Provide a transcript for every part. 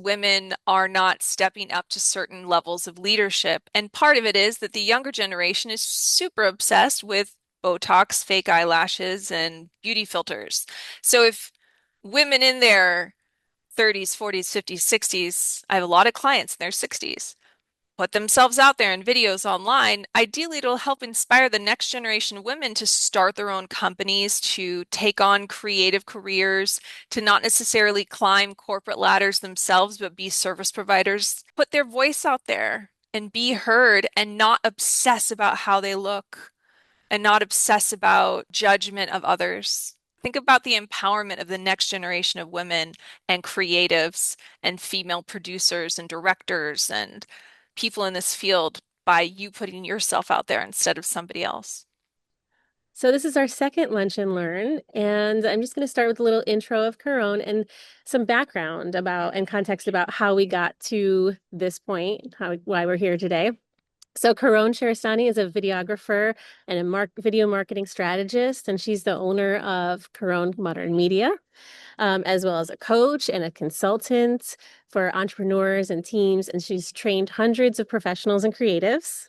women are not stepping up to certain levels of leadership. And part of it is that the younger generation is super obsessed with Botox, fake eyelashes, and beauty filters. So if women in their 30s, 40s, 50s, 60s, I have a lot of clients in their 60s, put themselves out there in videos online, ideally it'll help inspire the next generation of women to start their own companies, to take on creative careers, to not necessarily climb corporate ladders themselves, but be service providers. Put their voice out there and be heard and not obsess about how they look and not obsess about judgment of others. Think about the empowerment of the next generation of women and creatives and female producers and directors and people in this field by you putting yourself out there instead of somebody else. So this is our second Lunch and Learn, and I'm just going to start with a little intro of Caron and some background about and context about how we got to this point, why we're here today. So Caron Shahrestani is a videographer and a video marketing strategist, and she's the owner of Caron Modern Media, as well as a coach and a consultant for entrepreneurs and teams, and she's trained hundreds of professionals and creatives.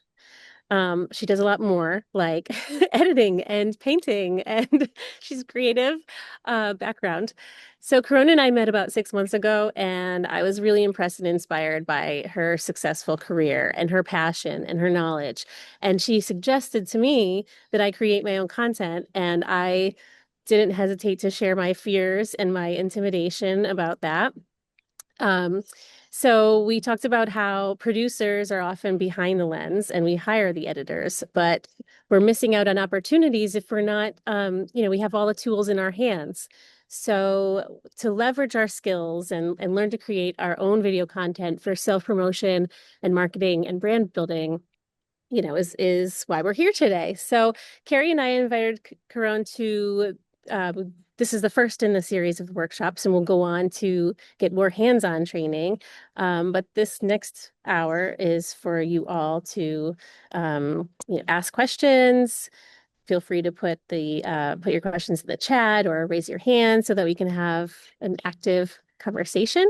She does a lot more like editing and painting, and she's creative background. So Corona and I met about 6 months ago, and I was really impressed and inspired by her successful career and her passion and her knowledge. And she suggested to me that I create my own content, and I didn't hesitate to share my fears and my intimidation about that. Um, so we talked about how producers are often behind the lens and we hire the editors, but we're missing out on opportunities if we're not, we have all the tools in our hands. So to leverage our skills and learn to create our own video content for self-promotion and marketing and brand building, is why we're here today. So Carrie and I invited Caron to this is the first in the series of workshops, and we'll go on to get more hands-on training. But this next hour is for you all to ask questions. Feel free to put your questions in the chat or raise your hand so that we can have an active conversation.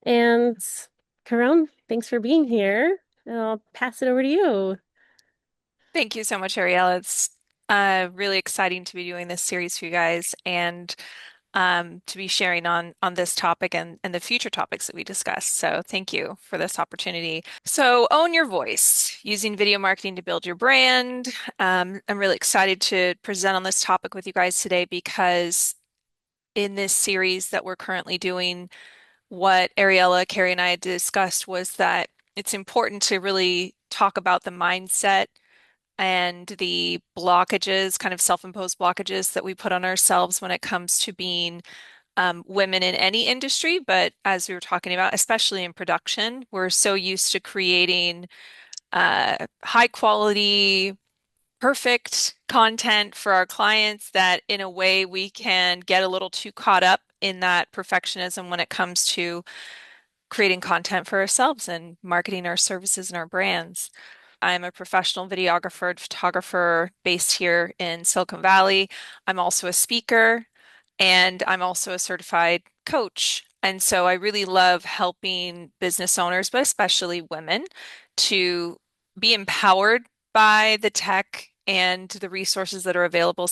And Caron, thanks for being here. I'll pass it over to you. Thank you so much, Ariel. It's really exciting to be doing this series for you guys and to be sharing on this topic and the future topics that we discuss. So thank you for this opportunity. So own your voice, using video marketing to build your brand. I'm really excited to present on this topic with you guys today because in this series that we're currently doing, what Ariella, Carrie, and I had discussed was that it's important to really talk about the mindset and the blockages, kind of self-imposed blockages that we put on ourselves when it comes to being women in any industry. But as we were talking about, especially in production, we're so used to creating high quality, perfect content for our clients that in a way we can get a little too caught up in that perfectionism when it comes to creating content for ourselves and marketing our services and our brands. I'm a professional videographer and photographer based here in Silicon Valley. I'm also a speaker and I'm also a certified coach. And so I really love helping business owners, but especially women, to be empowered by the tech and the resources that are available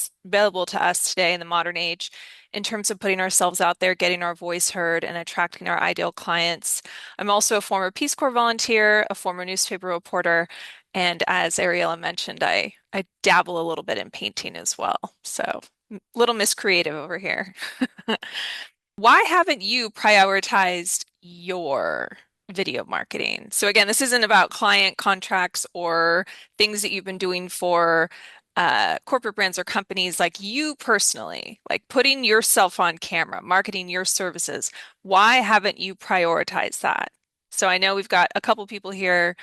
to us today in the modern age in terms of putting ourselves out there, getting our voice heard, and attracting our ideal clients. I'm also a former Peace Corps volunteer, a former newspaper reporter, and as Ariella mentioned, I dabble a little bit in painting as well. So little Miss Creative over here. Why haven't you prioritized your video marketing? So again, this isn't about client contracts or things that you've been doing for corporate brands or companies like you personally, like putting yourself on camera, marketing your services. Why haven't you prioritized that? So I know we've got a couple people here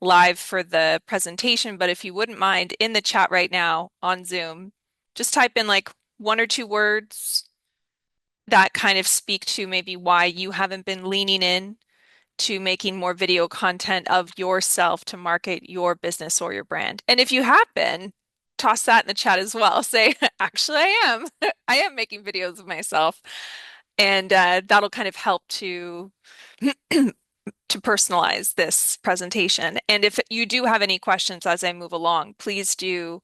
live for the presentation, but if you wouldn't mind in the chat right now on Zoom, just type in like one or two words that kind of speak to maybe why you haven't been leaning in to making more video content of yourself to market your business or your brand. And if you have been, toss that in the chat as well. Say, actually, I am. I am making videos of myself. And that'll kind of help to to personalize this presentation. And if you do have any questions as I move along, please do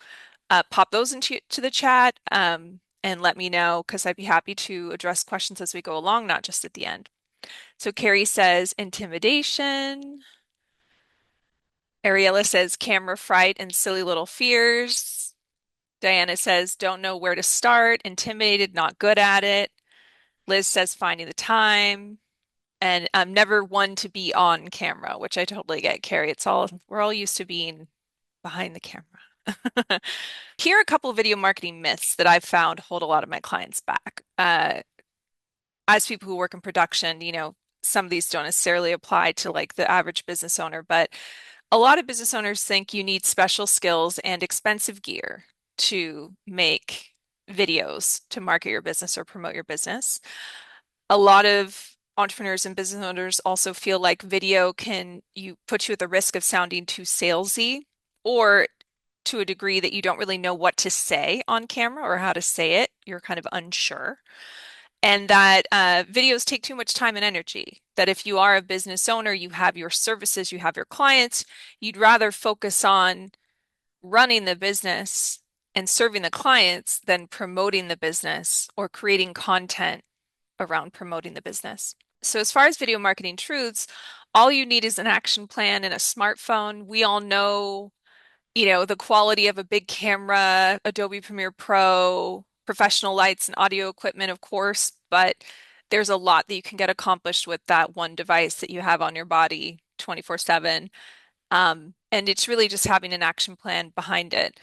pop those into to the chat and let me know because I'd be happy to address questions as we go along, not just at the end. So Carrie says intimidation. Ariella says camera fright and silly little fears. Diana says don't know where to start, intimidated, not good at it. Liz says finding the time. And I'm never one to be on camera, which I totally get, Carrie. We're all used to being behind the camera. Here are a couple of video marketing myths that I've found hold a lot of my clients back. As people who work in production, some of these don't necessarily apply to like the average business owner, but a lot of business owners think you need special skills and expensive gear to make videos to market your business or promote your business. A lot of entrepreneurs and business owners also feel like video can you put you at the risk of sounding too salesy or to a degree that you don't really know what to say on camera or how to say it. You're kind of unsure. And that videos take too much time and energy. That if you are a business owner, you have your services, you have your clients, you'd rather focus on running the business and serving the clients than promoting the business or creating content around promoting the business. So as far as video marketing truths, all you need is an action plan and a smartphone. We all know, the quality of a big camera, Adobe Premiere Pro, professional lights and audio equipment, of course, but there's a lot that you can get accomplished with that one device that you have on your body 24/7. And it's really just having an action plan behind it.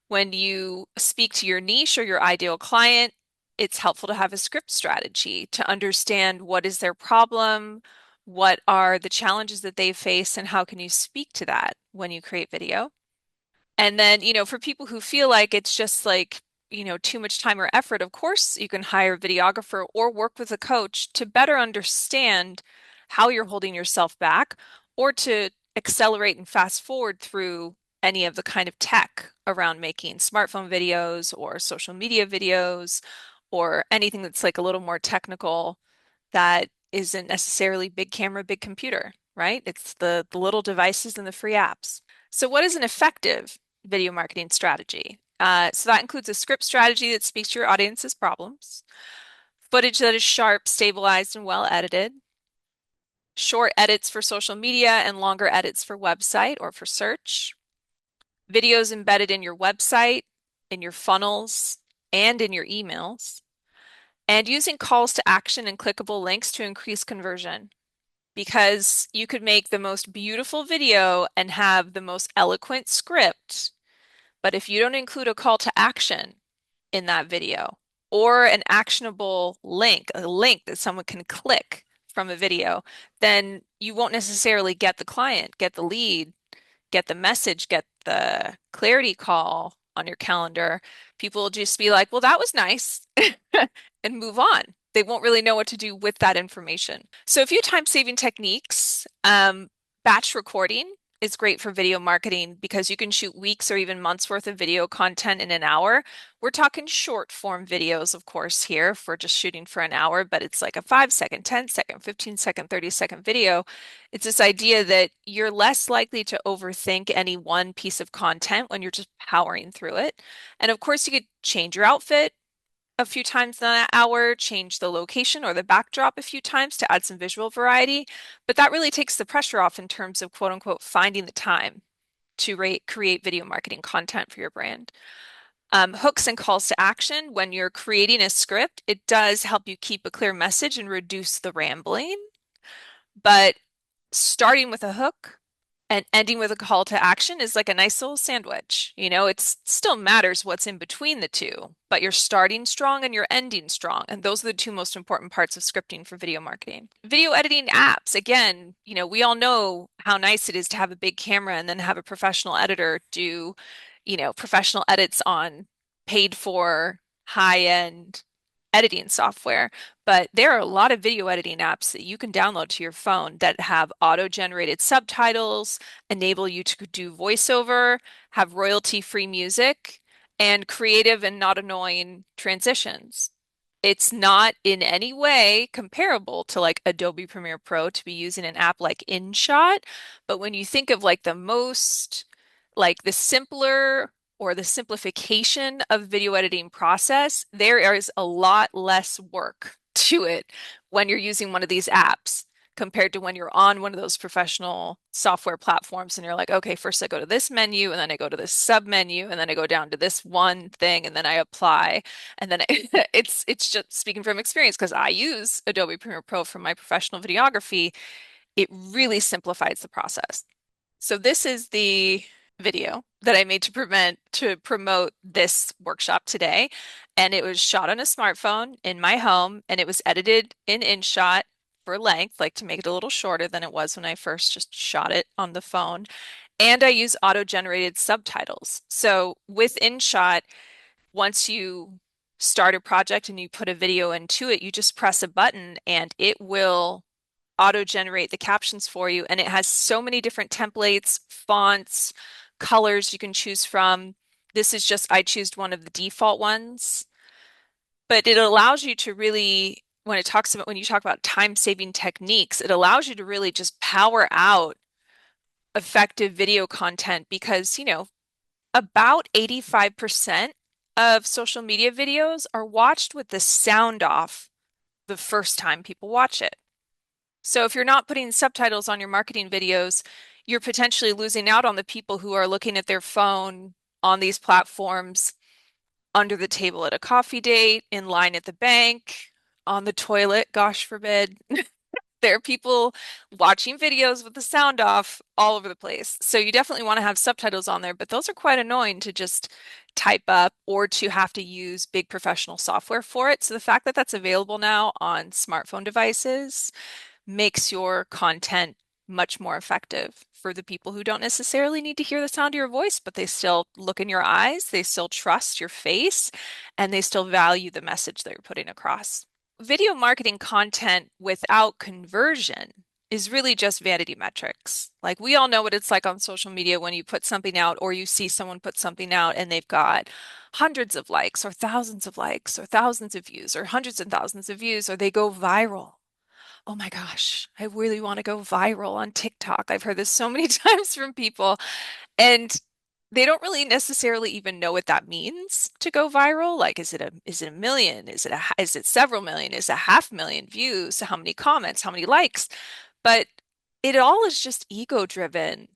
When you speak to your niche or your ideal client, it's helpful to have a script strategy to understand what is their problem, what are the challenges that they face, and how can you speak to that when you create video. And then, for people who feel like it's just like, too much time or effort, of course, you can hire a videographer or work with a coach to better understand how you're holding yourself back or to accelerate and fast forward through any of the kind of tech around making smartphone videos or social media videos or anything that's like a little more technical that isn't necessarily big camera, big computer, right? It's the little devices and the free apps. So what is an effective video marketing strategy? So that includes a script strategy that speaks to your audience's problems, footage that is sharp, stabilized, and well edited, short edits for social media and longer edits for website or for search, videos embedded in your website, in your funnels, and in your emails, and using calls to action and clickable links to increase conversion. Because you could make the most beautiful video and have the most eloquent script, but if you don't include a call to action in that video or an actionable link, a link that someone can click from a video, then you won't necessarily get the client, get the lead, get the message, get the clarity call on your calendar. People will just be like, well, that was nice, and move on. They won't really know what to do with that information. So a few time-saving techniques. Batch recording is great for video marketing because you can shoot weeks or even months worth of video content in an hour. We're talking short form videos, of course, here if we're just shooting for an hour, but it's like a 5 second, 10 second, 15 second, 30 second video. It's this idea that you're less likely to overthink any one piece of content when you're just powering through it. And of course, you could change your outfit a few times in that hour, change the location or the backdrop a few times to add some visual variety. But that really takes the pressure off in terms of quote unquote finding the time to create video marketing content for your brand. Hooks and calls to action. When you're creating a script, it does help you keep a clear message and reduce the rambling. But starting with a hook and ending with a call to action is like a nice little sandwich. It still matters what's in between the two, but you're starting strong and you're ending strong. And those are the two most important parts of scripting for video marketing. Video editing apps, again, we all know how nice it is to have a big camera and then have a professional editor do, professional edits on paid for high-end editing software. But there are a lot of video editing apps that you can download to your phone that have auto-generated subtitles, enable you to do voiceover, have royalty-free music, and creative and not annoying transitions. It's not in any way comparable to like Adobe Premiere Pro to be using an app like InShot. But when you think of like the most, like the simpler or the simplification of video editing process, there is a lot less work to it when you're using one of these apps compared to when you're on one of those professional software platforms and you're like, okay, first I go to this menu and then I go to this sub menu and then I go down to this one thing and then I apply. And then it's just speaking from experience because I use Adobe Premiere Pro for my professional videography. It really simplifies the process. So this is the video that I made to promote this workshop today. And it was shot on a smartphone in my home and it was edited in InShot for length, like to make it a little shorter than it was when I first just shot it on the phone. And I use auto-generated subtitles. So with InShot, once you start a project and you put a video into it, you just press a button and it will auto-generate the captions for you. And it has so many different templates, fonts, colors you can choose from. This is just, I choose one of the default ones, but it allows you to really, when you talk about time-saving techniques, it allows you to really just power out effective video content because, about 85% of social media videos are watched with the sound off the first time people watch it. So if you're not putting subtitles on your marketing videos, you're potentially losing out on the people who are looking at their phone on these platforms under the table at a coffee date, in line at the bank, on the toilet, gosh forbid. There are people watching videos with the sound off all over the place. So you definitely want to have subtitles on there, but those are quite annoying to just type up or to have to use big professional software for it. So the fact that that's available now on smartphone devices makes your content much more effective for the people who don't necessarily need to hear the sound of your voice, but they still look in your eyes, they still trust your face, and they still value the message that you're putting across. Video marketing content without conversion is really just vanity metrics. Like we all know what it's like on social media when you put something out or you see someone put something out and they've got hundreds of likes or thousands of views or hundreds and thousands of views or they go viral. Oh my gosh, I really want to go viral on TikTok. I've heard this so many times from people, and they don't really necessarily even know what that means to go viral. Like, is it a million? Is it several million? Is it 500,000 views? How many comments? How many likes? But it all is just ego driven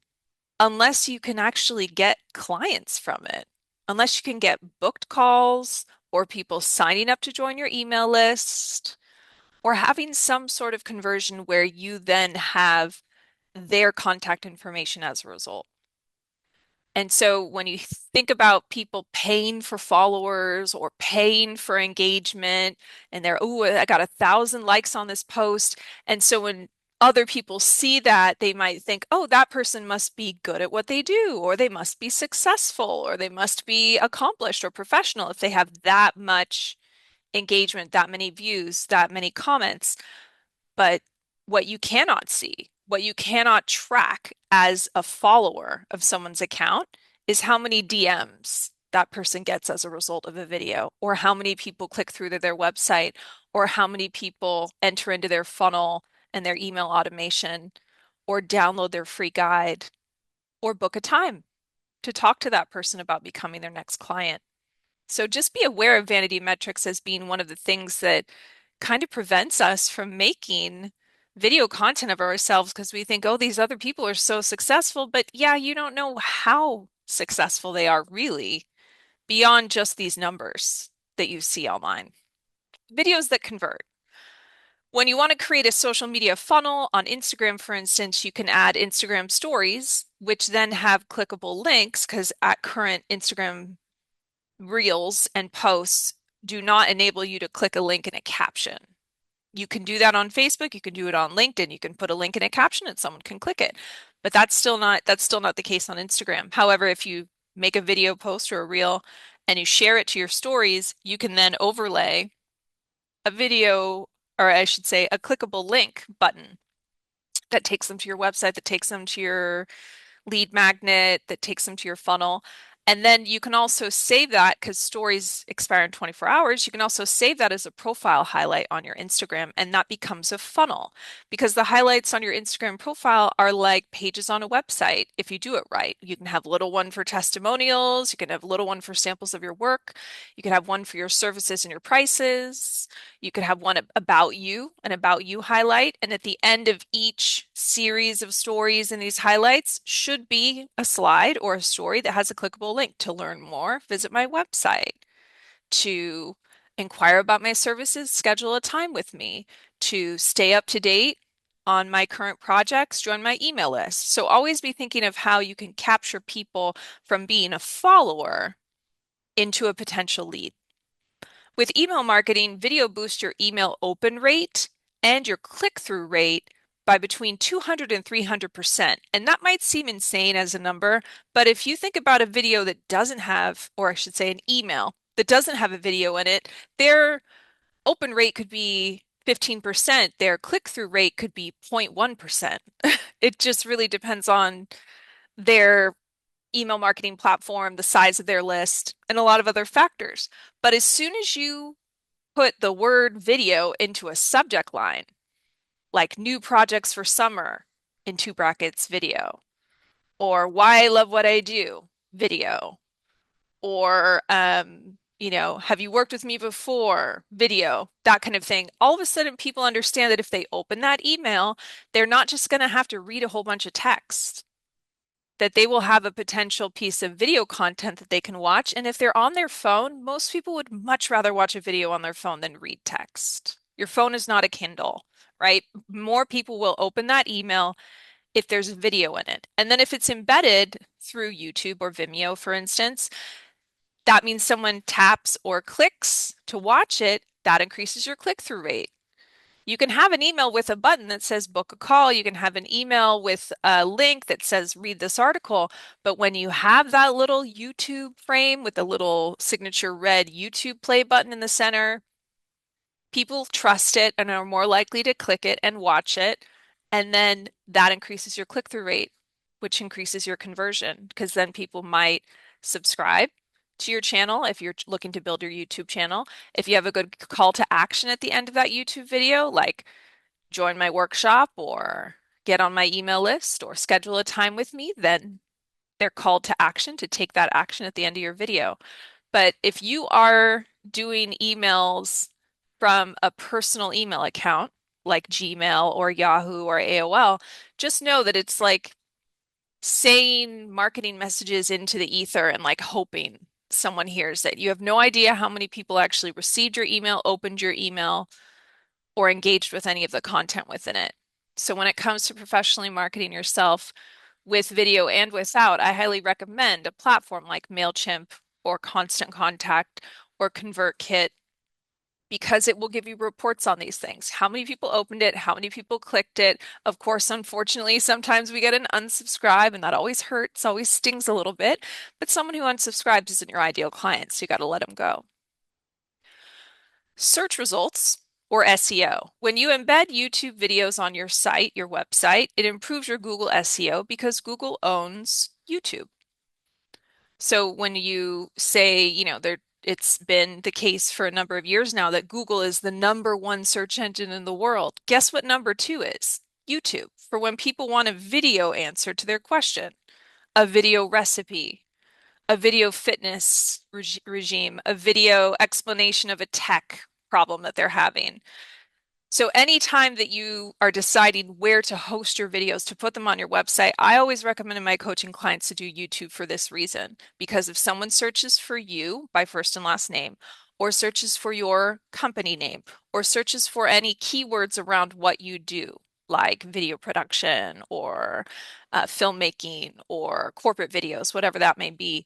unless you can actually get clients from it, unless you can get booked calls or people signing up to join your email list or having some sort of conversion where you then have their contact information as a result. And so when you think about people paying for followers or paying for engagement, and they're, oh, I got 1,000 likes on this post. And so when other people see that, they might think, oh, that person must be good at what they do, or they must be successful, or they must be accomplished or professional if they have that much engagement, that many views, that many comments. But what you cannot see, what you cannot track as a follower of someone's account is how many DMs that person gets as a result of a video, or how many people click through to their website, or how many people enter into their funnel and their email automation, or download their free guide, or book a time to talk to that person about becoming their next client. So just be aware of vanity metrics as being one of the things that kind of prevents us from making video content of ourselves because we think, oh, these other people are so successful. But yeah, you don't know how successful they are really beyond just these numbers that you see online. Videos that convert. When you want to create a social media funnel on Instagram, for instance, you can add Instagram stories, which then have clickable links because at current Instagram reels and posts do not enable you to click a link in a caption. You can do that on Facebook, you can do it on LinkedIn, you can put a link in a caption and someone can click it. But that's still not the case on Instagram. However, if you make a video post or a reel and you share it to your stories, you can then overlay a video, or I should say a clickable link button that takes them to your website, that takes them to your lead magnet, that takes them to your funnel. And then you can also save that because stories expire in 24 hours. You can also save that as a profile highlight on your Instagram, and that becomes a funnel because the highlights on your Instagram profile are like pages on a website if you do it right. You can have little one for testimonials, you can have little one for samples of your work, you can have one for your services and your prices. You could have one about you, an about you highlight. And at the end of each series of stories in these highlights should be a slide or a story that has a clickable link to learn more, visit my website, to inquire about my services, schedule a time with me, to stay up to date on my current projects, join my email list. So always be thinking of how you can capture people from being a follower into a potential lead. With email marketing, video boosts your email open rate and your click-through rate by between 200 and 300%. And that might seem insane as a number, but if you think about a video that doesn't have, or I should say an email that doesn't have a video in it, their open rate could be 15%, their click-through rate could be 0.1%. It just really depends on their email marketing platform, the size of their list, and a lot of other factors. But as soon as you put the word video into a subject line, like new projects for summer in two brackets video, or why I love what I do video, or have you worked with me before video, that kind of thing. All of a sudden, people understand that if they open that email, they're not just going to have to read a whole bunch of text, that they will have a potential piece of video content that they can watch. And if they're on their phone, most people would much rather watch a video on their phone than read text. Your phone is not a Kindle, right? More people will open that email if there's a video in it. And then if it's embedded through YouTube or Vimeo, for instance, that means someone taps or clicks to watch it. That increases your click-through rate. You can have an email with a button that says book a call. You can have an email with a link that says read this article. But when you have that little YouTube frame with the little signature red YouTube play button in the center, people trust it and are more likely to click it and watch it. And then that increases your click-through rate, which increases your conversion because then people might subscribe to your channel if you're looking to build your YouTube channel. If you have a good call to action at the end of that YouTube video, like join my workshop or get on my email list or schedule a time with me, then they're called to action to take that action at the end of your video. But if you are doing emails from a personal email account like Gmail or Yahoo or AOL, just know that it's like saying marketing messages into the ether and like hoping someone hears it. You have no idea how many people actually received your email, opened your email, or engaged with any of the content within it. So when it comes to professionally marketing yourself with video and without, I highly recommend a platform like MailChimp or Constant Contact or ConvertKit because it will give you reports on these things. How many people opened it? How many people clicked it? Of course, unfortunately, sometimes we get an unsubscribe, and that always hurts, always stings a little bit. But someone who unsubscribes isn't your ideal client, so you got to let them go. Search results, or SEO. When you embed YouTube videos on your site, your website, it improves your Google SEO because Google owns YouTube. So when you say, it's been the case for a number of years now that Google is the number one search engine in the world. Guess what number two is? YouTube, for when people want a video answer to their question, a video recipe, a video fitness regime, a video explanation of a tech problem that they're having. So anytime that you are deciding where to host your videos, to put them on your website, I always recommend my coaching clients to do YouTube for this reason. Because if someone searches for you by first and last name, or searches for your company name, or searches for any keywords around what you do, like video production or filmmaking or corporate videos, whatever that may be,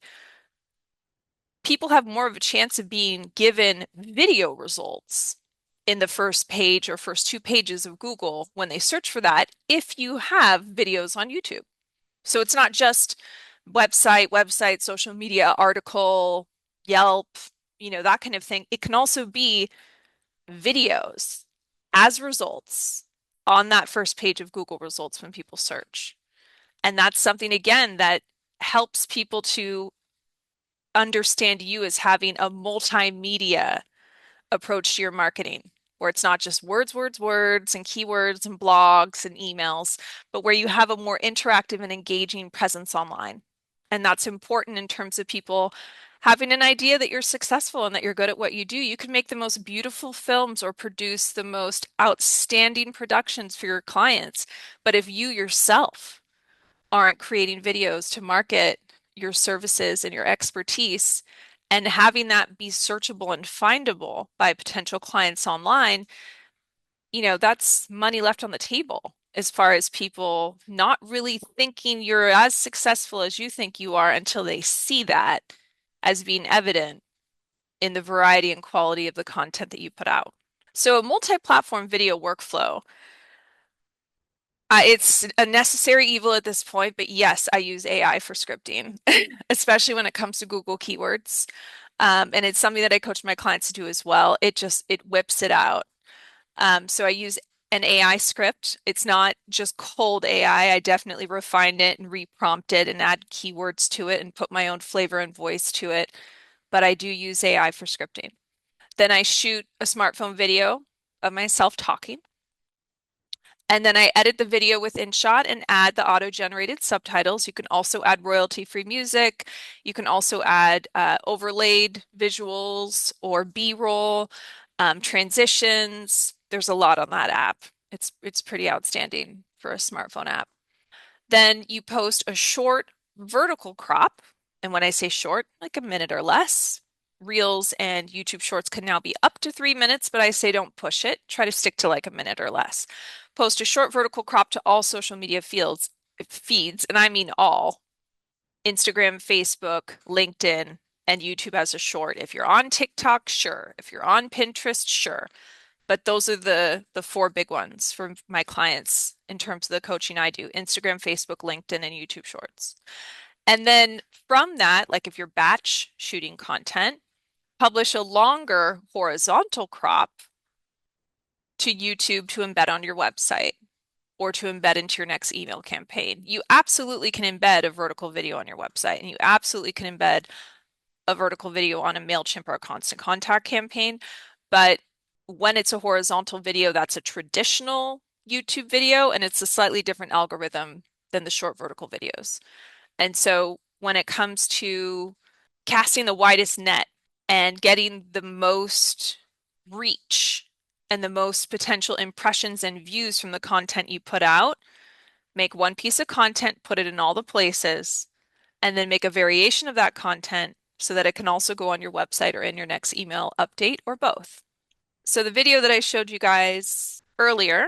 people have more of a chance of being given video results in the first page or first two pages of Google when they search for that if you have videos on YouTube. So it's not just website, social media, article, Yelp, that kind of thing. It can also be videos as results on that first page of Google results when people search. And that's something, again, that helps people to understand you as having a multimedia approach to your marketing, where it's not just words, words, words, and keywords and blogs and emails, but where you have a more interactive and engaging presence online. And that's important in terms of people having an idea that you're successful and that you're good at what you do. You can make the most beautiful films or produce the most outstanding productions for your clients. But if you yourself aren't creating videos to market your services and your expertise, and having that be searchable and findable by potential clients online, that's money left on the table as far as people not really thinking you're as successful as you think you are until they see that as being evident in the variety and quality of the content that you put out. So a multi-platform video workflow, it's a necessary evil at this point, but yes, I use AI for scripting, especially when it comes to Google keywords. And it's something that I coach my clients to do as well. It whips it out. So I use an AI script. It's not just cold AI. I definitely refine it and reprompt it and add keywords to it and put my own flavor and voice to it. But I do use AI for scripting. Then I shoot a smartphone video of myself talking. And then I edit the video with InShot and add the auto-generated subtitles. You can also add royalty-free music. You can also add overlaid visuals or B-roll, transitions. There's a lot on that app. It's pretty outstanding for a smartphone app. Then you post a short vertical crop. And when I say short, like a minute or less. Reels and YouTube Shorts can now be up to 3 minutes, but I say don't push it. Try to stick to like a minute or less. Post a short vertical crop to all social media feeds, and I mean all. Instagram, Facebook, LinkedIn, and YouTube as a short. If you're on TikTok, sure. If you're on Pinterest, sure. But those are the four big ones for my clients in terms of the coaching I do: Instagram, Facebook, LinkedIn, and YouTube Shorts. And then from that, like if you're batch shooting content, publish a longer horizontal crop to YouTube to embed on your website or to embed into your next email campaign. You absolutely can embed a vertical video on your website, and you absolutely can embed a vertical video on a MailChimp or a Constant Contact campaign. But when it's a horizontal video, that's a traditional YouTube video, and it's a slightly different algorithm than the short vertical videos. And so when it comes to casting the widest net and getting the most reach and the most potential impressions and views from the content you put out, make one piece of content, put it in all the places, and then make a variation of that content so that it can also go on your website or in your next email update or both. So the video that I showed you guys earlier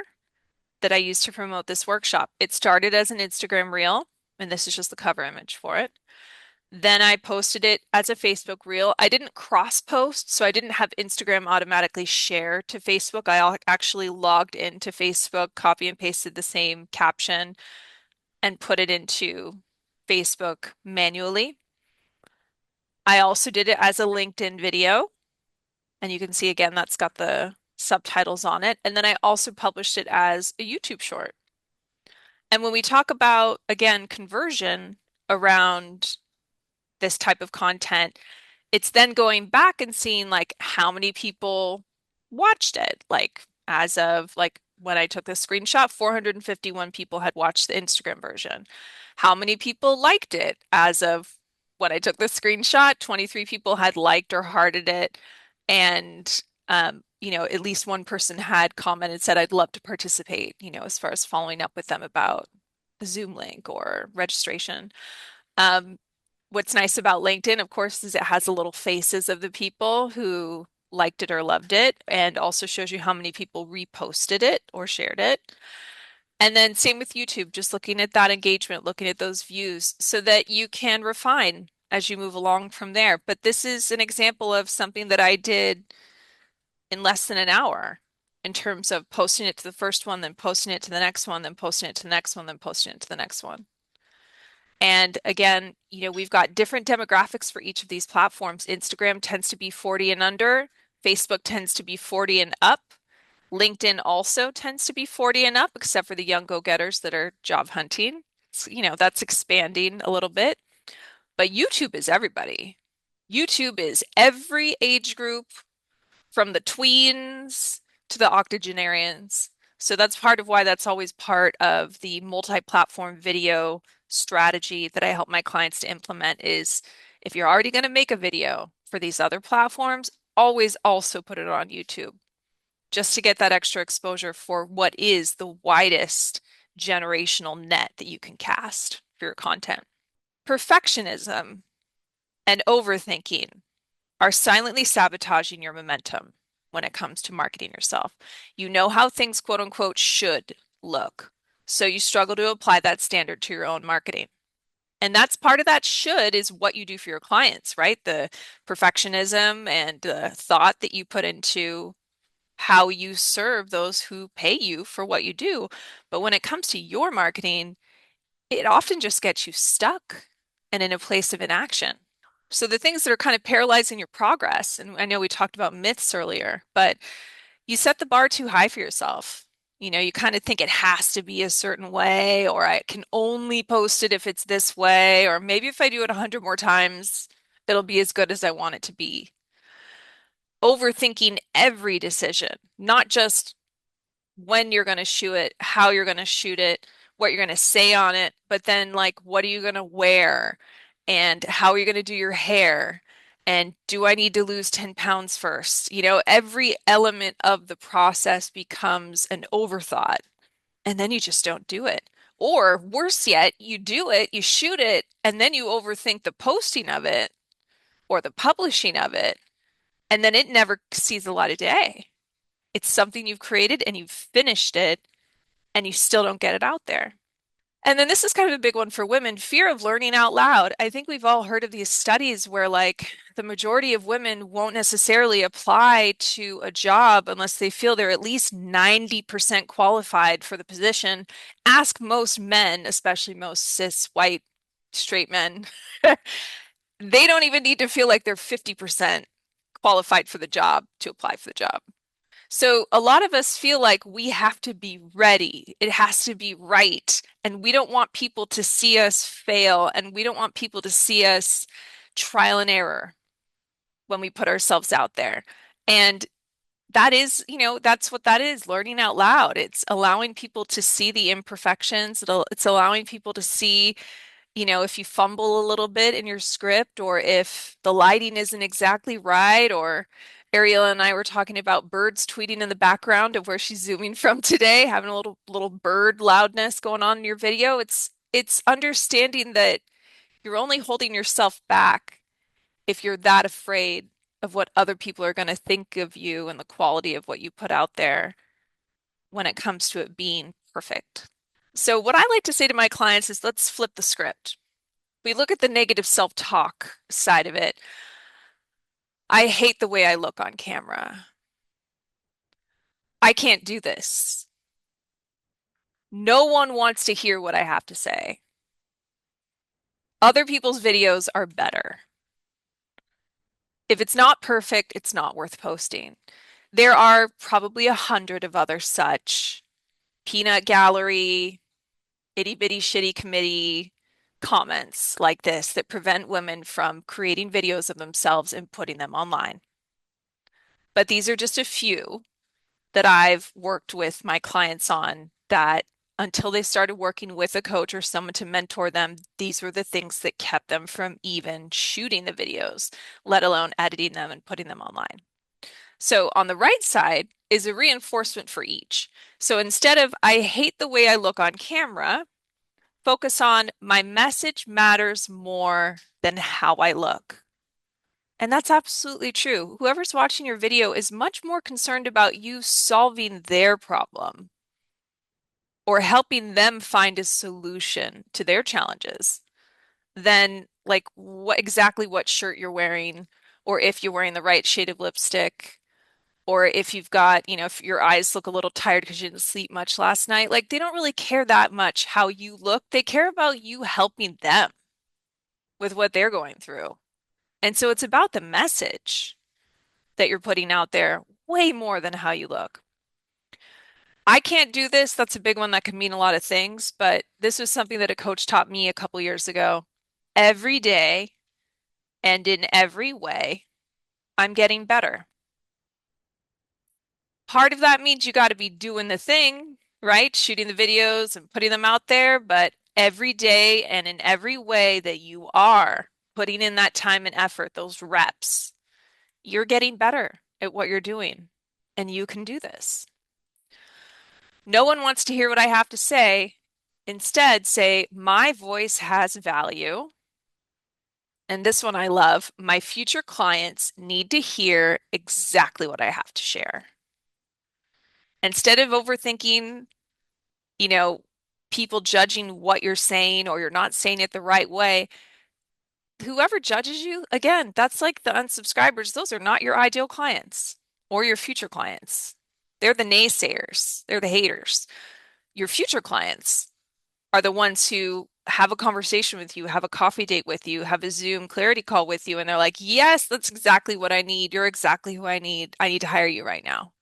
that I used to promote this workshop, it started as an Instagram reel, and this is just the cover image for it. Then I posted it as a Facebook reel. I didn't cross post, so I didn't have Instagram automatically share to Facebook. I actually logged into Facebook, copy and pasted the same caption, and put it into Facebook manually. I also did it as a LinkedIn video, and you can see again that's got the subtitles on it. And then I also published it as a YouTube short. And when we talk about, again, conversion around this type of content, it's then going back and seeing like how many people watched it. Like as of like when I took this screenshot, 451 people had watched the Instagram version. How many people liked it? As of when I took the screenshot, 23 people had liked or hearted it. And at least one person had commented, said, I'd love to participate, as far as following up with them about the Zoom link or registration. Um, what's nice about LinkedIn, of course, is it has the little faces of the people who liked it or loved it, and also shows you how many people reposted it or shared it. And then same with YouTube, just looking at that engagement, looking at those views so that you can refine as you move along from there. But this is an example of something that I did in less than an hour in terms of posting it to the first one, then posting it to the next one, then posting it to the next one, then posting it to the next one. And again, we've got different demographics for each of these platforms. Instagram tends to be 40 and under. Facebook tends to be 40 and up. LinkedIn also tends to be 40 and up, except for the young go-getters that are job hunting. That's expanding a little bit. But YouTube is everybody. YouTube is every age group from the tweens to the octogenarians. So that's part of why that's always part of the multi-platform video strategy that I help my clients to implement is if you're already going to make a video for these other platforms, always also put it on YouTube just to get that extra exposure for what is the widest generational net that you can cast for your content. Perfectionism and overthinking are silently sabotaging your momentum when it comes to marketing yourself. You know how things quote unquote should look. So you struggle to apply that standard to your own marketing. And that's part of that should is what you do for your clients, right? The perfectionism and the thought that you put into how you serve those who pay you for what you do. But when it comes to your marketing, it often just gets you stuck and in a place of inaction. So the things that are kind of paralyzing your progress, and I know we talked about myths earlier, but you set the bar too high for yourself. You know, you kind of think it has to be a certain way, or I can only post it if it's this way, or maybe if I do it 100 more times, it'll be as good as I want it to be. Overthinking every decision, not just when you're going to shoot it, how you're going to shoot it, what you're going to say on it, but then like what are you going to wear and how are you going to do your hair? And do I need to lose 10 pounds first? You know, every element of the process becomes an overthought, and then you just don't do it. Or worse yet, you do it, you shoot it, and then you overthink the posting of it or the publishing of it, and then it never sees the light of day. It's something you've created and you've finished it, and you still don't get it out there. And then this is kind of a big one for women, fear of learning out loud. I think we've all heard of these studies where like the majority of women won't necessarily apply to a job unless they feel they're at least 90% qualified for the position. Ask most men, especially most cis white straight men. They don't even need to feel like they're 50% qualified for the job to apply for the job. So a lot of us feel like we have to be ready. It has to be right. And we don't want people to see us fail. And we don't want people to see us trial and error when we put ourselves out there. And that is, you know, that's what that is, learning out loud. It's allowing people to see the imperfections. It's allowing people to see, you know, if you fumble a little bit in your script or if the lighting isn't exactly right, or Ariel and I were talking about birds tweeting in the background of where she's zooming from today, having a little bird loudness going on in your video. It's understanding that you're only holding yourself back if you're that afraid of what other people are going to think of you and the quality of what you put out there when it comes to it being perfect. So what I like to say to my clients is let's flip the script. We look at the negative self-talk side of it. I hate the way I look on camera. I can't do this. No one wants to hear what I have to say. Other people's videos are better. If it's not perfect, it's not worth posting. There are probably 100 of other such peanut gallery, itty bitty shitty committee comments like this that prevent women from creating videos of themselves and putting them online. But these are just a few that I've worked with my clients on that until they started working with a coach or someone to mentor them, these were the things that kept them from even shooting the videos, let alone editing them and putting them online. So on the right side is a reinforcement for each. So instead of I hate the way I look on camera, focus on my message matters more than how I look. And that's absolutely true. Whoever's watching your video is much more concerned about you solving their problem or helping them find a solution to their challenges than like what shirt you're wearing, or if you're wearing the right shade of lipstick, or if you've got, you know, if your eyes look a little tired because you didn't sleep much last night. Like they don't really care that much how you look. They care about you helping them with what they're going through. And so it's about the message that you're putting out there way more than how you look. I can't do this. That's a big one that can mean a lot of things, but this was something that a coach taught me a couple years ago. Every day, And in every way, I'm getting better. Part of that means you got to be doing the thing, right? Shooting the videos and putting them out there. But every day and in every way that you are putting in that time and effort, those reps, you're getting better at what you're doing. And you can do this. No one wants to hear what I have to say. Instead, say, my voice has value. And this one I love. My future clients need to hear exactly what I have to share. Instead of overthinking, you know, people judging what you're saying or you're not saying it the right way, whoever judges you, again, that's like the unsubscribers. Those are not your ideal clients or your future clients. They're the naysayers, they're the haters. Your future clients are the ones who have a conversation with you, have a coffee date with you, have a Zoom clarity call with you, and they're like, yes, that's exactly what I need. You're exactly who I need. I need to hire you right now.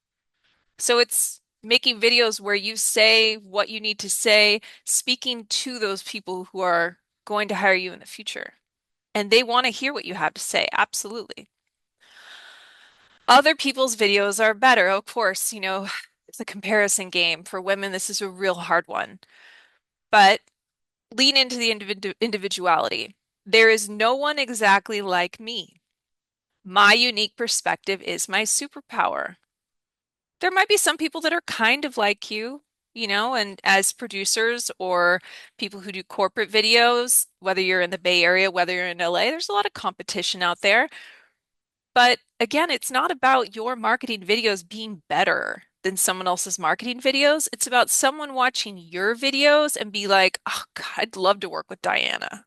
So it's making videos where you say what you need to say, speaking to those people who are going to hire you in the future. And they want to hear what you have to say. Absolutely. Other people's videos are better. Of course, it's a comparison game. For women, this is a real hard one. But lean into the individuality. There is no one exactly like me. My unique perspective is my superpower. There might be some people that are kind of like you, and as producers or people who do corporate videos, whether you're in the Bay Area, whether you're in LA, there's a lot of competition out there. But again, it's not about your marketing videos being better than someone else's marketing videos. It's about someone watching your videos and be like, oh, God, I'd love to work with Diana.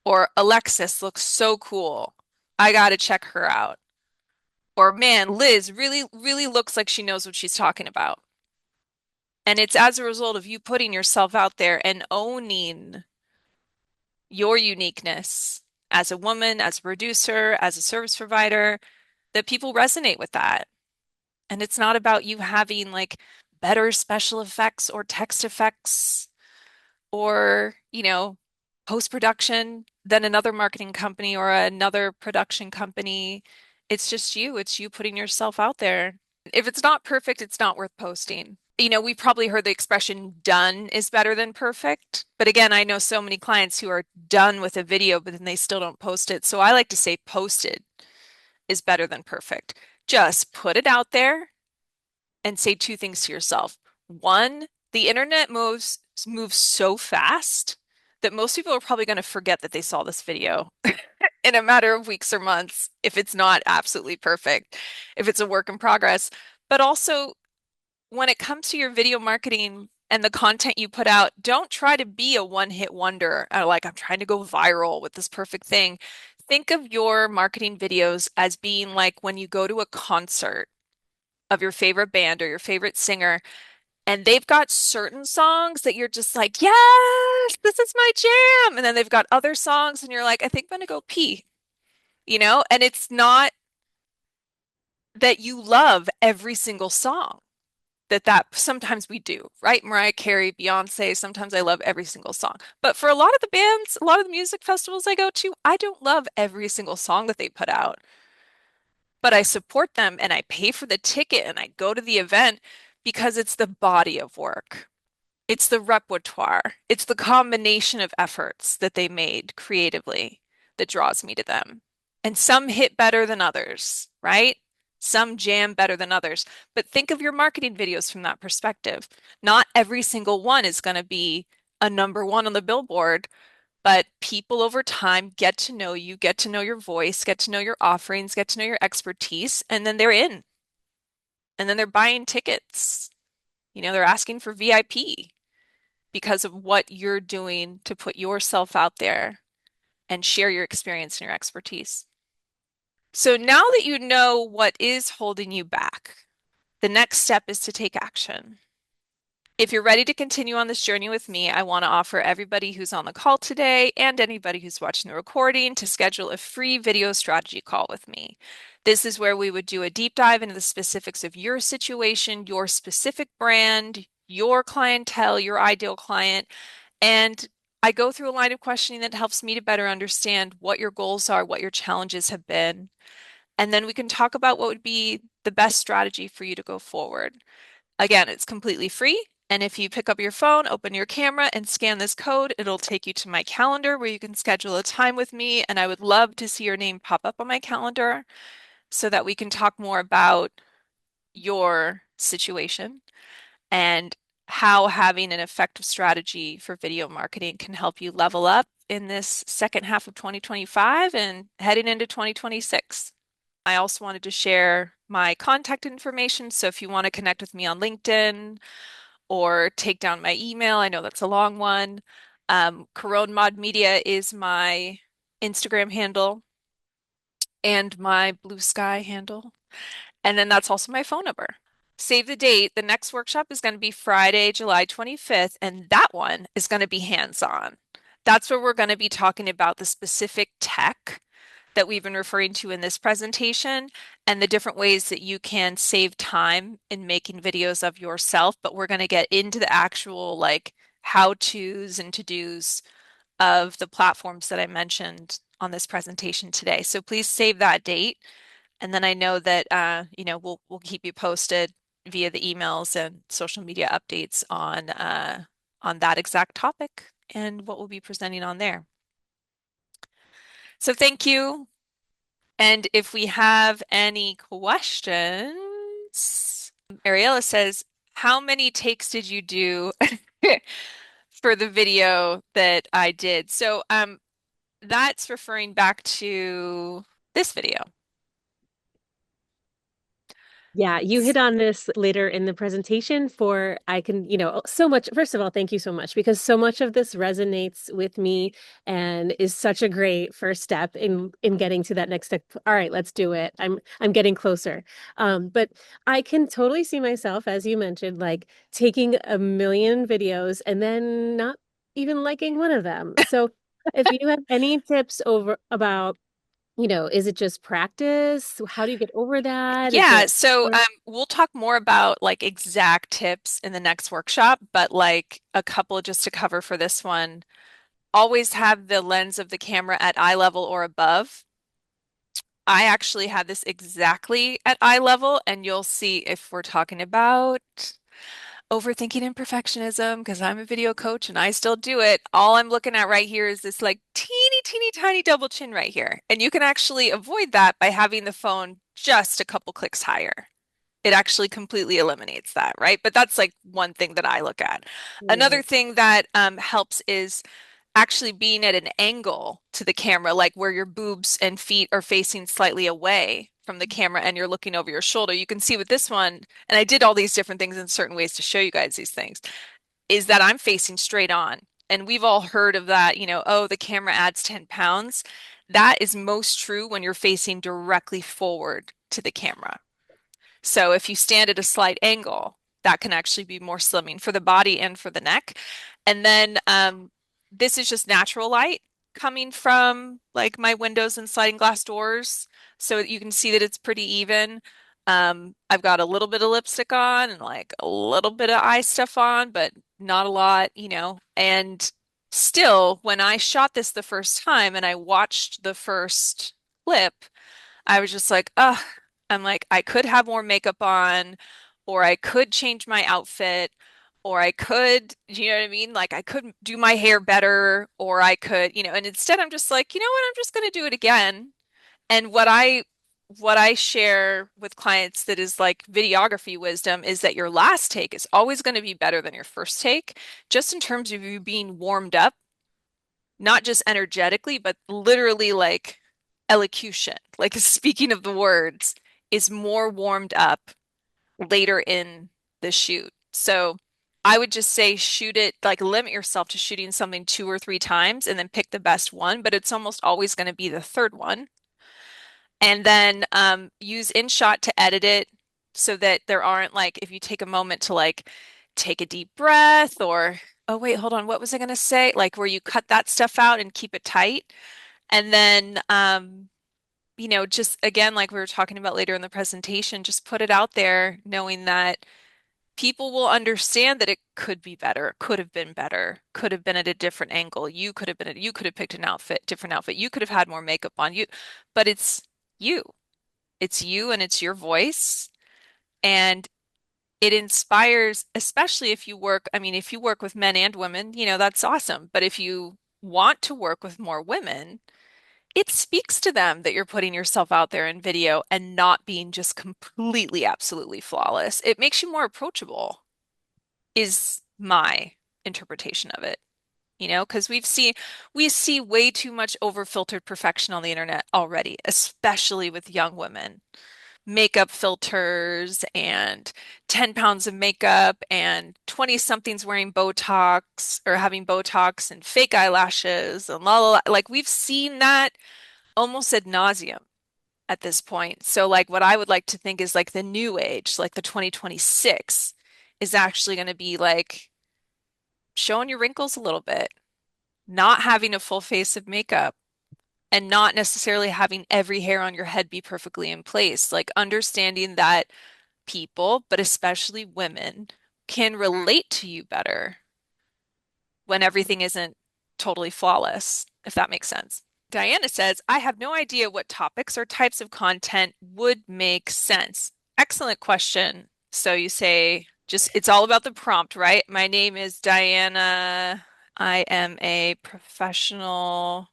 Or Alexis looks so cool. I got to check her out. Or man, Liz really, really looks like she knows what she's talking about. And it's as a result of you putting yourself out there and owning your uniqueness as a woman, as a producer, as a service provider, that people resonate with that. And it's not about you having like better special effects or text effects or, post-production than another marketing company or another production company. It's just you. It's you putting yourself out there. If it's not perfect, it's not worth posting. We've probably heard the expression done is better than perfect. But again, I know so many clients who are done with a video, but then they still don't post it. So I like to say posted is better than perfect. Just put it out there and say two things to yourself. One, the internet moves so fast that most people are probably going to forget that they saw this video in a matter of weeks or months if it's not absolutely perfect, if it's a work in progress. But also, when it comes to your video marketing and the content you put out, don't try to be a one-hit wonder. Like, I'm trying to go viral with this perfect thing. Think of your marketing videos as being like when you go to a concert of your favorite band or your favorite singer, and they've got certain songs that you're just like, yes, this is my jam. And then they've got other songs, and you're like, I think I'm gonna go pee, And it's not that you love every single song. That sometimes we do, right? Mariah Carey, Beyonce, sometimes I love every single song. But for a lot of the bands, a lot of the music festivals I go to, I don't love every single song that they put out. But I support them and I pay for the ticket and I go to the event because it's the body of work. It's the repertoire. It's the combination of efforts that they made creatively that draws me to them. And some hit better than others, right? Some jam better than others. But think of your marketing videos from that perspective. Not every single one is going to be a number one on the billboard, but people over time get to know you, get to know your voice, get to know your offerings, get to know your expertise, and then they're in. And then they're buying tickets. They're asking for VIP because of what you're doing to put yourself out there and share your experience and your expertise. So now that you know what is holding you back, the next step is to take action. If you're ready to continue on this journey with me, I want to offer everybody who's on the call today and anybody who's watching the recording to schedule a free video strategy call with me. This is where we would do a deep dive into the specifics of your situation, your specific brand, your clientele, your ideal client, and I go through a line of questioning that helps me to better understand what your goals are, what your challenges have been, and then we can talk about what would be the best strategy for you to go forward. Again, it's completely free. And if you pick up your phone, open your camera, and scan this code, it'll take you to my calendar where you can schedule a time with me. And I would love to see your name pop up on my calendar so that we can talk more about your situation and how having an effective strategy for video marketing can help you level up in this second half of 2025 and heading into 2026. I also wanted to share my contact information. So if you want to connect with me on LinkedIn or take down my email, I know that's a long one. Caron Mod Media is my Instagram handle and my Blue Sky handle. And then that's also my phone number. Save the date. The next workshop is going to be Friday, July 25th, and that one is going to be hands-on. That's where we're going to be talking about the specific tech that we've been referring to in this presentation and the different ways that you can save time in making videos of yourself. But we're going to get into the actual like how-tos and to-dos of the platforms that I mentioned on this presentation today. So please save that date. And then I know that we'll keep you posted via the emails and social media updates on that exact topic and what we'll be presenting on there. So thank you. And if we have any questions, Ariella says, how many takes did you do for the video that I did? So that's referring back to this video. Yeah, you hit on this later in the presentation for I can, so much. First of all, thank you so much because so much of this resonates with me and is such a great first step in getting to that next step. All right, let's do it. I'm getting closer. But I can totally see myself, as you mentioned, like taking a million videos and then not even liking one of them. So if you have any tips over about is it just practice? How do you get over that? Is Yeah, there so more? we'll talk more about like exact tips in the next workshop, but like a couple just to cover for this one. Always have the lens of the camera at eye level or above. I actually had this exactly at eye level, and you'll see if we're talking about overthinking and perfectionism, because I'm a video coach and I still do it. All I'm looking at right here is this like teeny tiny double chin right here. And you can actually avoid that by having the phone just a couple clicks higher. It actually completely eliminates that, right? But that's like one thing that I look at. Another Right. thing that helps is actually being at an angle to the camera, like where your boobs and feet are facing slightly away from the camera and you're looking over your shoulder. You can see with this one, and I did all these different things in certain ways to show you guys these things, is that I'm facing straight on. And we've all heard of that, oh, the camera adds 10 pounds. That is most true when you're facing directly forward to the camera. So if you stand at a slight angle, that can actually be more slimming for the body and for the neck. And then this is just natural light coming from like my windows and sliding glass doors. So you can see that it's pretty even. I've got a little bit of lipstick on and like a little bit of eye stuff on, but not a lot. And still, when I shot this the first time and I watched the first clip, I was just like, ugh, I'm like, I could have more makeup on, or I could change my outfit, or I could, you know what I mean? Like, I could do my hair better, or I could, and instead I'm just like, you know what? I'm just going to do it again. And what I share with clients that is like videography wisdom is that your last take is always going to be better than your first take, just in terms of you being warmed up not just energetically, but literally like elocution, like speaking of the words, is more warmed up later in the shoot. So I would just say shoot it, like limit yourself to shooting something two or three times and then pick the best one, but it's almost always going to be the third one. And then use InShot to edit it so that there aren't like, if you take a moment to like take a deep breath or, oh, wait, hold on, what was I going to say? Like where you cut that stuff out and keep it tight. And then, just again, like we were talking about later in the presentation, just put it out there knowing that people will understand that it could be better, could have been better, could have been at a different angle. You could have picked an outfit, different outfit. You could have had more makeup on you, but you. It's you and it's your voice. And it inspires, especially if you work, I mean, if you work with men and women, that's awesome. But if you want to work with more women, it speaks to them that you're putting yourself out there in video and not being just completely, absolutely flawless. It makes you more approachable, is my interpretation of it. Because we see way too much over-filtered perfection on the internet already, especially with young women. Makeup filters and 10 pounds of makeup and 20 somethings wearing Botox or having Botox and fake eyelashes and la la la. Like we've seen that almost ad nauseum at this point. So like what I would like to think is like the new age, like the 2026 is actually going to be like showing your wrinkles a little bit, not having a full face of makeup and not necessarily having every hair on your head be perfectly in place. Like understanding that people, but especially women, can relate to you better when everything isn't totally flawless, if that makes sense. Diana says, I have no idea what topics or types of content would make sense. Excellent question. So you say, just it's all about the prompt, right? My name is Diana. I am a professional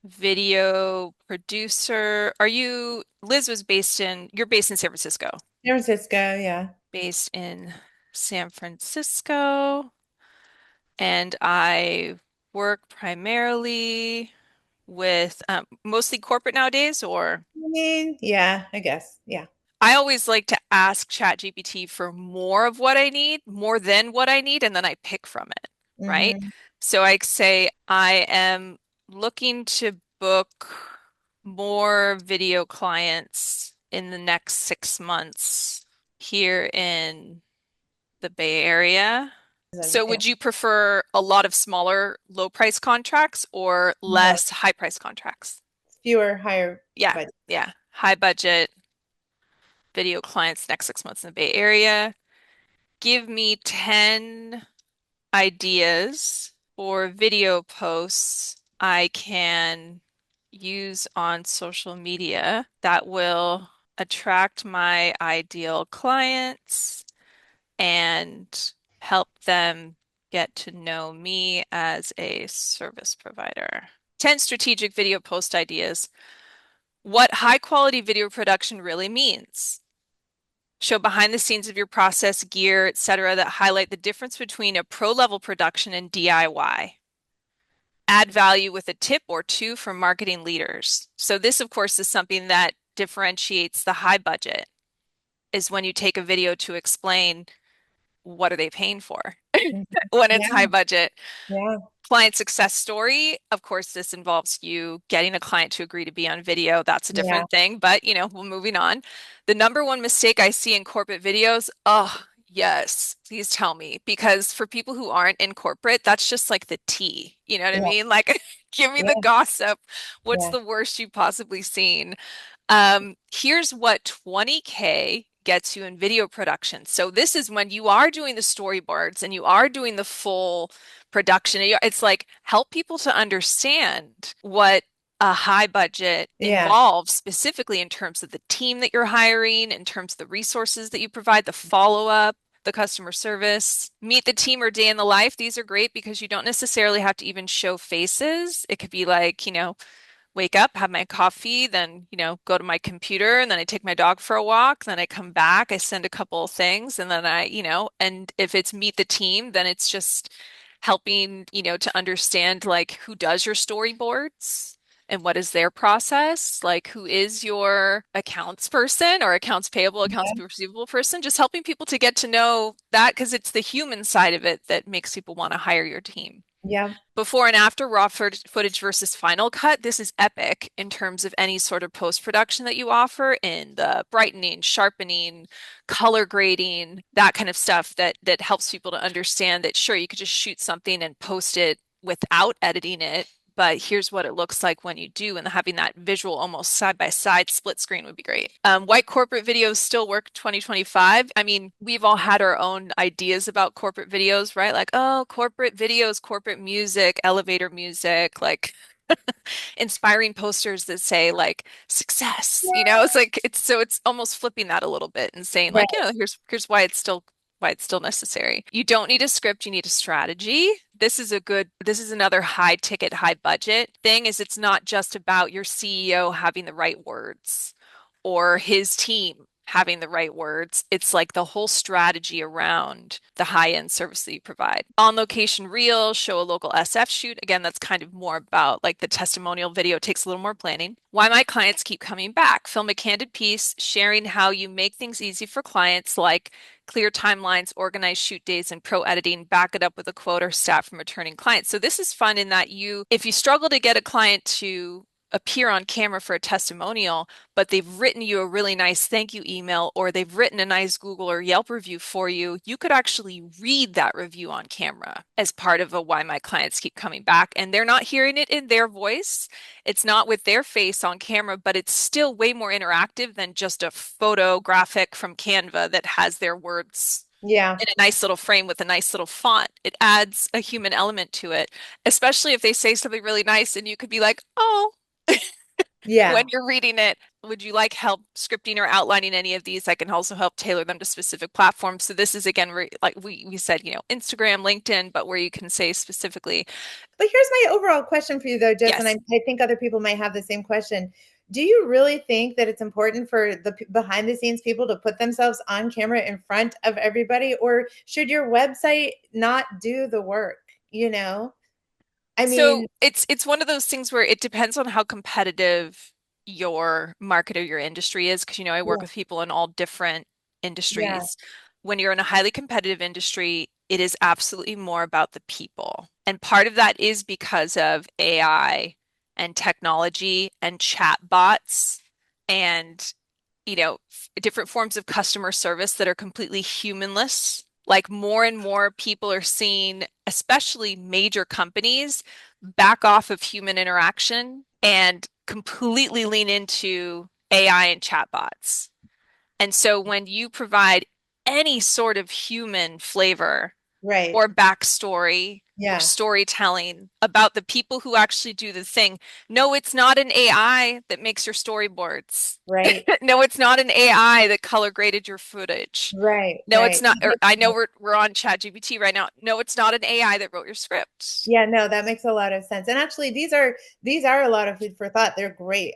video producer. You're based in San Francisco, San Francisco, yeah. based in San Francisco, and I work primarily with mostly corporate nowadays, or I mean, yeah, I guess. Yeah. I always like to ask ChatGPT for more of what I need, more than what I need, and then I pick from it, right? Hmm. So I say I am looking to book more video clients in the next 6 months here in the Bay Area. So Yeah. would you prefer a lot of smaller, low price contracts or More, less high price contracts? fewer, higher Yeah, budget. yeah. High budget video clients next 6 months in the Bay Area. Give me 10 ideas or video posts I can use on social media that will attract my ideal clients and help them get to know me as a service provider. 10 strategic video post ideas. What high quality video production really means. Show behind the scenes of your process, gear, etc., that highlight the difference between a pro level production and DIY. Add value with a tip or two from marketing leaders. So this, of course, is something that differentiates the high budget, is when you take a video to explain what are they paying for Mhm. when it's high Yeah, budget. yeah, Client success story. Of course, this involves you getting a client to agree to be on video. That's a yeah, different thing, but we're moving on. The number one mistake I see in corporate videos, oh, yes, please tell me. Because for people who aren't in corporate, that's just like the tea. You know what I yeah, mean? Like, give me the yeah, gossip. What's yeah. the worst you've possibly seen? Here's what 20K gets you in video production. So this is when you are doing the storyboards and you are doing the full production. It's like help people to understand what a high budget Yeah. involves, specifically in terms of the team that you're hiring, in terms of the resources that you provide, the follow-up, the customer service. Meet the team or day in the life. These are great because you don't necessarily have to even show faces. It could be like, wake up, have my coffee, then, go to my computer, and then I take my dog for a walk, then I come back, I send a couple of things, and then and if it's meet the team, then it's just helping, to understand like who does your storyboards and what is their process, like who is your accounts person or accounts payable, accounts Yeah. receivable person, just helping people to get to know that because it's the human side of it that makes people want to hire your team. Yeah. Before and after raw footage versus final cut, this is epic in terms of any sort of post-production that you offer in the brightening, sharpening, color grading, that kind of stuff that helps people to understand that sure, you could just shoot something and post it without editing it, but here's what it looks like when you do, and having that visual almost side by side split screen would be great. White corporate videos still work 2025. I mean, we've all had our own ideas about corporate videos, right? Like, oh, corporate videos, corporate music, elevator music, like inspiring posters that say like success, it's like it's almost flipping that a little bit and saying like, Right. here's why it's still necessary. You don't need a script, you need a strategy. This is another high ticket, high budget thing is it's not just about your CEO having the right words or his team having the right words. It's like the whole strategy around the high-end service that you provide. On location reel, show a local SF shoot. Again, that's kind of more about like the testimonial video takes a little more planning. Why my clients keep coming back. Film a candid piece, sharing how you make things easy for clients like clear timelines, organized shoot days, and pro editing, back it up with a quote or stat from returning clients. So this is fun in that if you struggle to get a client to appear on camera for a testimonial, but they've written you a really nice thank you email or they've written a nice Google or Yelp review for you, you could actually read that review on camera as part of a why my clients keep coming back. And they're not hearing it in their voice. It's not with their face on camera, but it's still way more interactive than just a photo graphic from Canva that has their words Yeah. in a nice little frame with a nice little font. It adds a human element to it, especially if they say something really nice and you could be like, oh, when Yeah. you're reading it, would you like help scripting or outlining any of these? I can also help tailor them to specific platforms. So this is again, like we said, Instagram, LinkedIn, but where you can say specifically, But here's my overall question for you, though, Jess, and yes. I think other people might have the same question. Do you really think that it's important for the behind the scenes people to put themselves on camera in front of everybody, or should your website not do the work? You know, I So mean, it's one of those things where it depends on how competitive your market or your industry is. Because I work yeah, with people in all different yeah, industries. When you're in a highly competitive industry, it is absolutely more about the people. And part of that is because of AI and technology and chat bots and different forms of customer service that are completely humanless. Like more and more people are seeing, especially major companies, back off of human interaction and completely lean into AI and chatbots. And so when you provide any sort of human flavor right, or backstory or yeah, storytelling about the people who actually do the thing, no, it's not an AI that makes your storyboards. right, No, it's not an AI that color graded your footage. right, No, it's right. not. Or I know we're on ChatGPT right now. No, it's not an AI that wrote your script. Yeah, no, that makes a lot of sense. And actually, these are a lot of food for thought. They're great.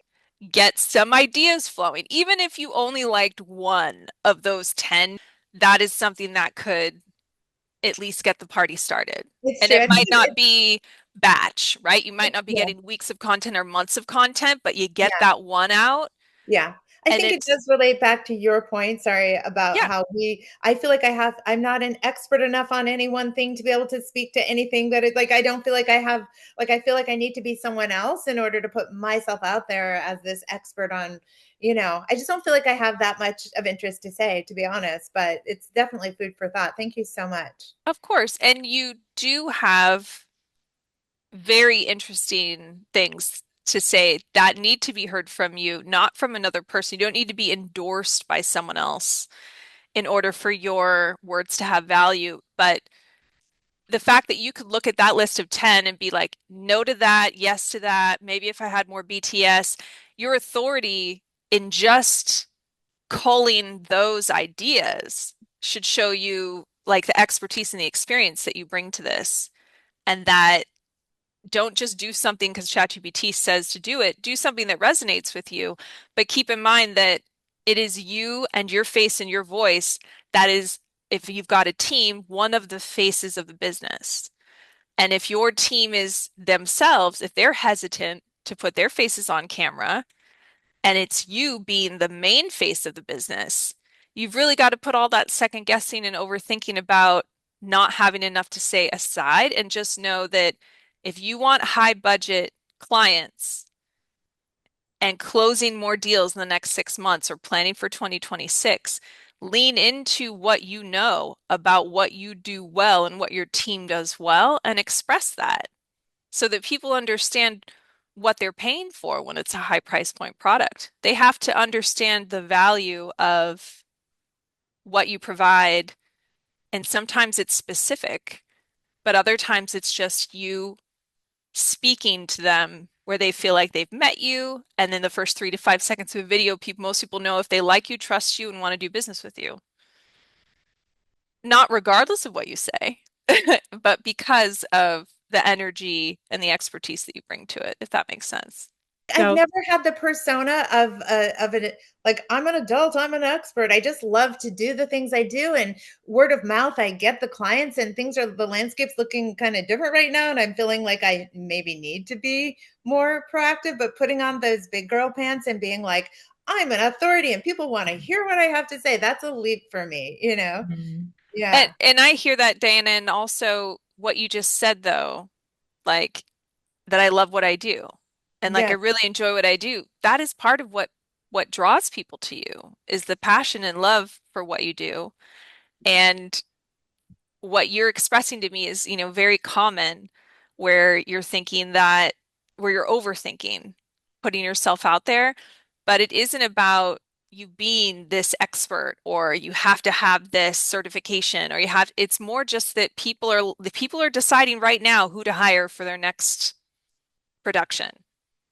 Get some ideas flowing. Even if you only liked one of those 10, that is something that could at least get the party started. It's And true. it I think might not be batch, right? You might not be yeah, getting weeks of content or months of content, but you get yeah. that one out Yeah. I and think it it's, does relate back to your point, sorry, about yeah, how I feel like I'm not an expert enough on any one thing to be able to speak to anything, but it like I don't feel like I feel like I need to be someone else in order to put myself out there as this expert on, I just don't feel like I have that much of interest to say, to be honest, but it's definitely food for thought. Thank you so much. of course. And you do have very interesting things to say that need to be heard from you, not from another person. You don't need to be endorsed by someone else in order for your words to have value. But the fact that you could look at that list of 10 and be like, no to that, yes to that, maybe if I had more BTS, your authority in just culling those ideas should show you like the expertise and the experience that you bring to this. And that don't just do something because ChatGPT says to do it, do something that resonates with you. But keep in mind that it is you and your face and your voice that is, if you've got a team, one of the faces of the business. And if your team is themselves, if they're hesitant to put their faces on camera and it's you being the main face of the business, you've really got to put all that second guessing and overthinking about not having enough to say aside and just know that if you want high budget clients and closing more deals in the next 6 months or planning for 2026, lean into what you know about what you do well and what your team does well and express that. so that people understand what they're paying for when it's a high price point product. They have to understand the value of what you provide, and sometimes it's specific, but other times it's just you speaking to them where they feel like they've met you, and then the first 3 to 5 seconds of a video, most people know if they like you, trust you, and want to do business with you. Not regardless of what you say, but because of the energy and the expertise that you bring to it, if that makes sense. I've So, never had the persona of an like I'm an adult, I'm an expert. I just love to do the things I do, and word of mouth, I get the clients, and things are the landscape's looking kind of different right now, and I'm feeling like I maybe need to be more proactive, but putting on those big girl pants and being like I'm an authority and people want to hear what I have to say, that's a leap for me, you know? Mhm. Yeah. And I hear that, Diana, and also what you just said though, like that I love what I do. And like I Yeah. really enjoy what I do. That is part of what draws people to you is the passion and love for what you do. And what you're expressing to me is, very common where you're thinking that where you're overthinking, putting yourself out there, but it isn't about you being this expert or you have to have this certification or it's more just that the people are deciding right now who to hire for their next production.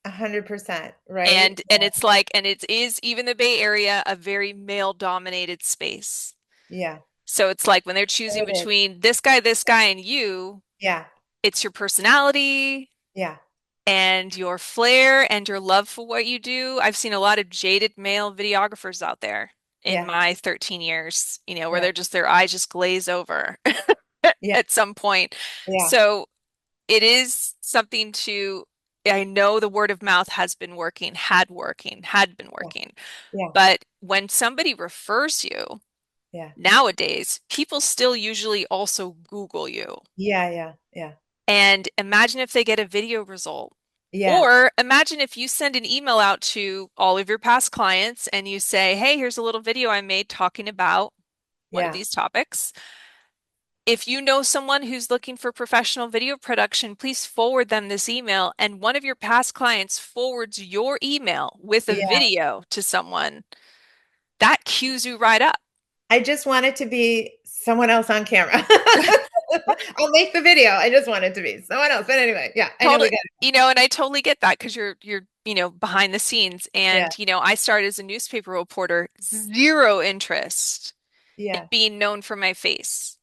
100%, right? And it's like, and it is even the Bay Area, a very male dominated space. Yeah. So it's like when they're choosing It is. between this guy, and you, Yeah. it's your personality Yeah. and your flair and your love for what you do. I've seen a lot of jaded male videographers out there in Yeah. my 13 years, where Yeah. their eyes just glaze over Yeah. at some point. Yeah. So it is something I know the word of mouth has been working, had been Yeah. working. Yeah. But when somebody refers you, Yeah. nowadays, people still usually also Google you. Yeah. Yeah. Yeah. And imagine if they get a video result. Yeah. Or imagine if you send an email out to all of your past clients and you say, hey, here's a little video I made talking about one of Yeah. these topics. If you know someone who's looking for professional video production, please forward them this email. And one of your past clients forwards your email with a Yeah. video to someone. That cues you right up. I just want it to be someone else on camera. I'll make the video. I just want it to be someone else. But anyway, yeah, I know we Totally, got and I totally get that because you're, behind the scenes. it. Yeah. And, I started as a newspaper reporter, zero interest in Yeah. being known for my face.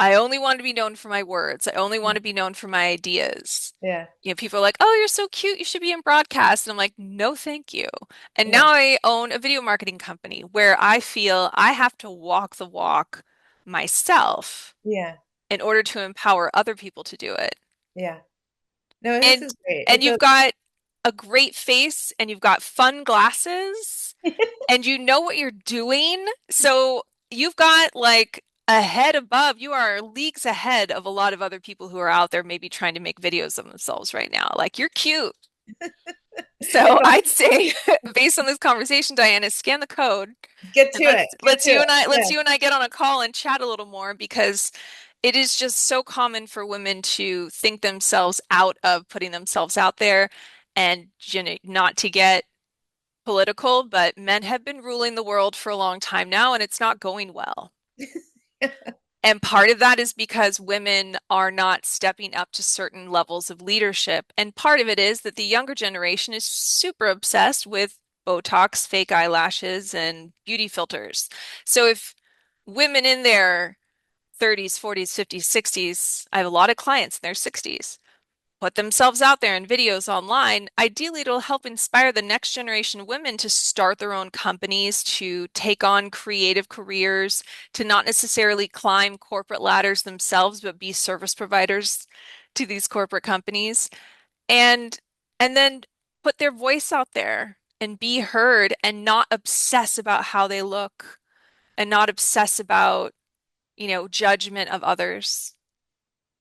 I only want to be known for my words. I only want Yeah. to be known for my ideas. Yeah. People are like, "Oh, you're so cute. You should be in broadcast." And I'm like, "No, thank you." And Yeah. now I own a video marketing company where I feel I have to walk the walk myself Yeah. in order to empower other people to do it. Yeah. No, this And is great. and It's you've a got a great face and you've got fun glasses and you know what you're doing. So you've got like a head above. You are leagues ahead of a lot of other people who are out there maybe trying to make videos of themselves right now. Like you're cute. So it's a I'd say based on this conversation, Diana, scan the code get to and it. let's Get let's to you it. and I Yeah. let's you and I get on a call and chat a little more because it is just so common for women to think themselves out of putting themselves out there and not to get political, but men have been ruling the world for a long time now and it's not going well. And part of that is because women are not stepping up to certain levels of leadership. And part of it is that the younger generation is super obsessed with Botox, fake eyelashes, and beauty filters. So if women in their 30s, 40s, 50s, 60s, I have a lot of clients in their 60s, put themselves out there in videos online, ideally it'll help inspire the next generation of women to start their own companies, to take on creative careers, to not necessarily climb corporate ladders themselves, but be service providers to these corporate companies. And and then put their voice out there and be heard and not obsess about how they look and not obsess about, judgment of others.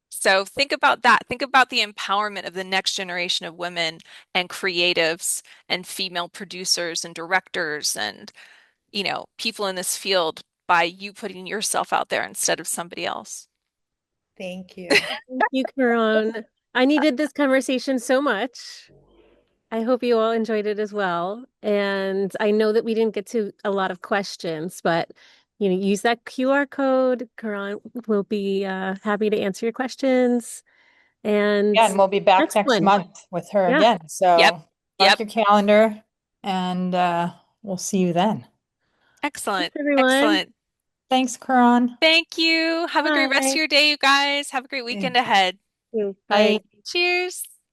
So think about that. Think about the empowerment of the next generation of women and creatives and female producers and directors and, people in this field by you putting yourself out there instead of somebody else. Thank you. thank you, Caron. I needed this conversation so much. I hope you all enjoyed it as well. And I know that we didn't get to a lot of questions, but use that QR code. Karan will be happy to answer your questions. And Yeah, and we'll be back next next one. month with her Yeah. again. Yep. So Yep. mark your calendar and we'll see you then. Thanks, Excellent. everyone. Excellent. Thanks, Karan. Thank you. Have a great rest of Bye. your day, you guys. Have a great weekend ahead. You. Bye. Bye. Cheers.